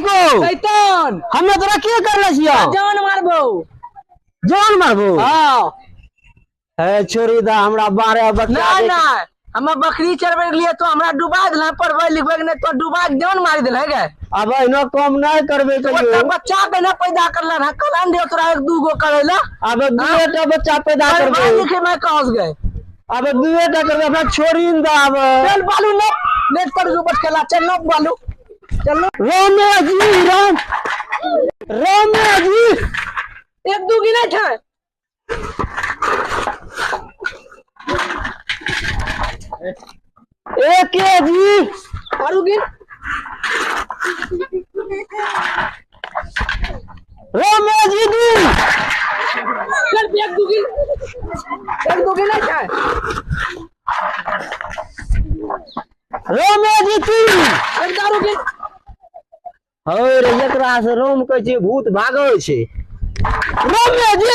को कैतन हमें तोरा की करले छियो जान मारबो जान मारबो हां है छोरी दा हमरा 12 बच्चा ना ना हम बकरी चरबे के लिए तो हमरा डुबा देला पढ़वे लिखवे के ने तो डुबा के जान मार देला है गे अब इनो कम नहीं करबे तो कहियो बच्चा के ना पैदा करला ना कलान दे तोरा एक दू गो करेला अब दुएटा बच्चा पैदा करबे पढ़वे लिखे में कहस गए अब दुएटा करबे अपना छोरी न दा अब चल बालू ने नेट पर जो बच खेला चल ना बालू चलो रामे जी एक दू गिने थे एक के जी आरु गिन रामे जी दी चल एक दू गिने थे रामे जी तीन एक दारू गिन और एकरा से राम कहै छै भूत भागै छै रामे जी